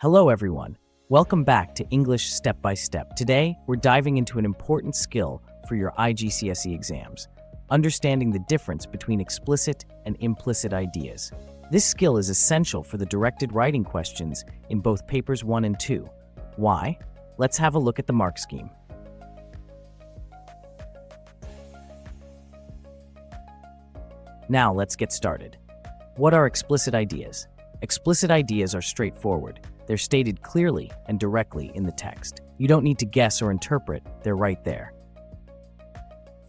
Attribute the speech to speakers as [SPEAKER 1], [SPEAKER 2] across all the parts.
[SPEAKER 1] Hello everyone. Welcome back to English Step by Step. Today, we're diving into an important skill for your IGCSE exams, understanding the difference between explicit and implicit ideas. This skill is essential for the directed writing questions in both papers 1 and 2. Why? Let's have a look at the mark scheme. Now let's get started. What are explicit ideas? Explicit ideas are straightforward. They're stated clearly and directly in the text. You don't need to guess or interpret, they're right there.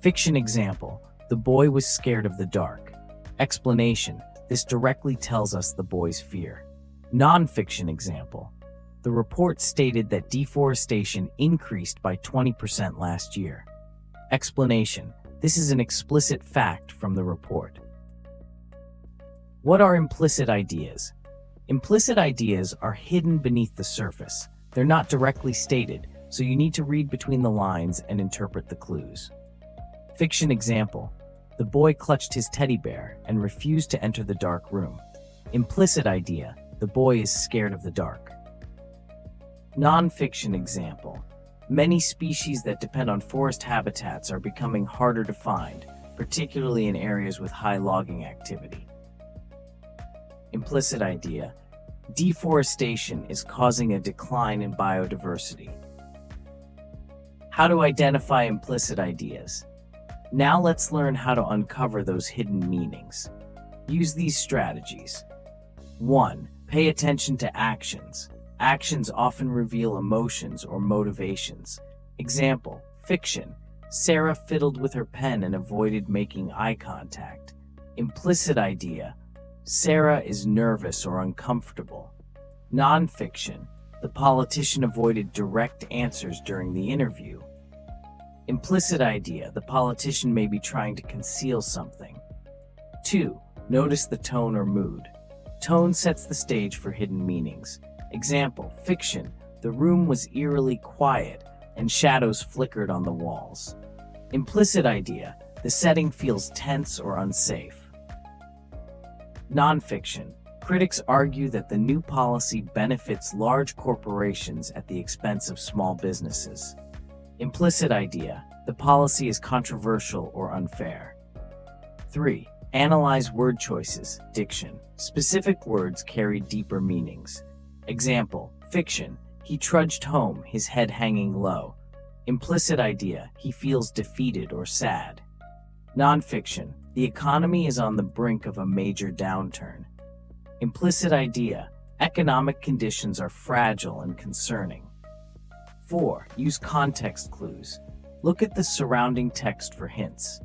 [SPEAKER 1] Fiction example: the boy was scared of the dark. Explanation: this directly tells us the boy's fear. Non-fiction example: the report stated that deforestation increased by 20% last year. Explanation: this is an explicit fact from the report. What are implicit ideas? Implicit ideas are hidden beneath the surface. They're not directly stated, so you need to read between the lines and interpret the clues. Fiction example: the boy clutched his teddy bear and refused to enter the dark room. Implicit idea: the boy is scared of the dark. Non-fiction example: many species that depend on forest habitats are becoming harder to find, particularly in areas with high logging activity. Implicit idea: deforestation is causing a decline in biodiversity. How to identify implicit ideas? Now let's learn how to uncover those hidden meanings. Use these strategies. 1. Pay attention to actions. Actions often reveal emotions or motivations. Example: fiction: Sarah fiddled with her pen and avoided making eye contact. Implicit idea: Sarah is nervous or uncomfortable. Non-fiction: the politician avoided direct answers during the interview. Implicit idea: the politician may be trying to conceal something. 2. Notice the tone or mood. Tone sets the stage for hidden meanings. Example: fiction: the room was eerily quiet and shadows flickered on the walls. Implicit idea: the setting feels tense or unsafe. Non-fiction: critics argue that the new policy benefits large corporations at the expense of small businesses. Implicit idea: the policy is controversial or unfair. 3. Analyze word choices. Diction: specific words carry deeper meanings. Example: fiction: he trudged home, his head hanging low. Implicit idea: he feels defeated or sad. Non-fiction: the economy is on the brink of a major downturn. Implicit idea: economic conditions are fragile and concerning. 4. Use context clues. Look at the surrounding text for hints.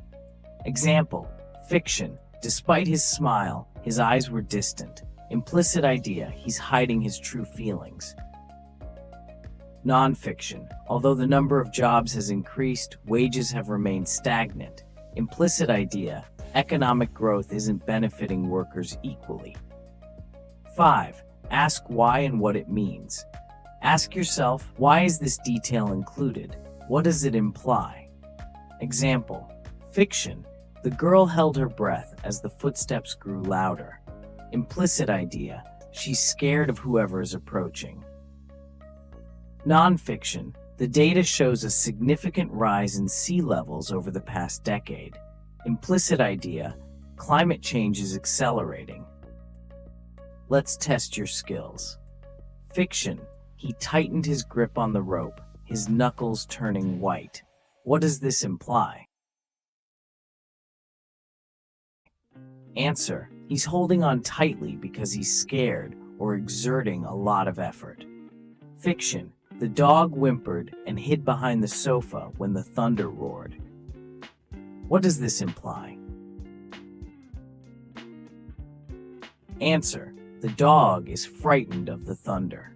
[SPEAKER 1] Example: fiction: despite his smile, his eyes were distant. Implicit idea: he's hiding his true feelings. Non-fiction: although the number of jobs has increased, wages have remained stagnant. Implicit idea: economic growth isn't benefiting workers equally. 5. Ask why and what it means. Ask yourself, why is this detail included? What does it imply? Example: fiction: the girl held her breath as the footsteps grew louder. Implicit idea: she's scared of whoever is approaching. Non-fiction: the data shows a significant rise in sea levels over the past decade. Implicit idea: climate change is accelerating. Let's test your skills. Fiction: he tightened his grip on the rope, his knuckles turning white. What does this imply? Answer: he's holding on tightly because he's scared or exerting a lot of effort. Fiction: the dog whimpered and hid behind the sofa when the thunder roared. What does this imply? Answer: the dog is frightened of the thunder.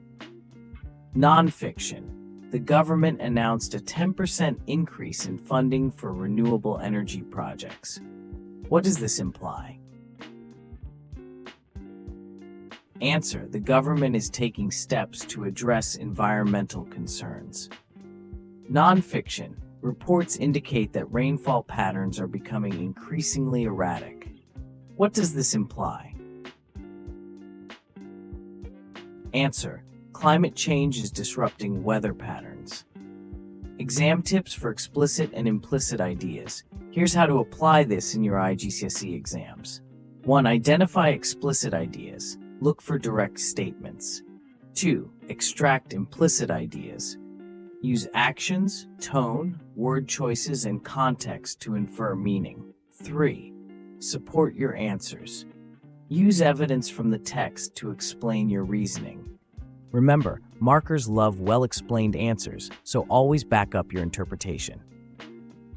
[SPEAKER 1] Non-fiction: the government announced a 10% increase in funding for renewable energy projects. What does this imply? Answer: the government is taking steps to address environmental concerns. Non-fiction: reports indicate that rainfall patterns are becoming increasingly erratic. What does this imply? Answer: Climate change is disrupting weather patterns. Exam tips for explicit and implicit ideas. Here's how to apply this in your IGCSE exams. 1. Identify explicit ideas. Look for direct statements. 2. Extract implicit ideas. Use actions, tone, word choices, and context to infer meaning. 3. Support your answers. Use evidence from the text to explain your reasoning. Remember, markers love well-explained answers, so always back up your interpretation.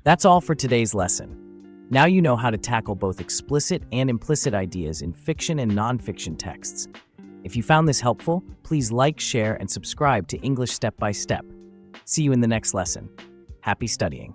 [SPEAKER 1] That's all for today's lesson. Now you know how to tackle both explicit and implicit ideas in fiction and nonfiction texts. If you found this helpful, please like, share, and subscribe to English Step by Step. See you in the next lesson. Happy studying.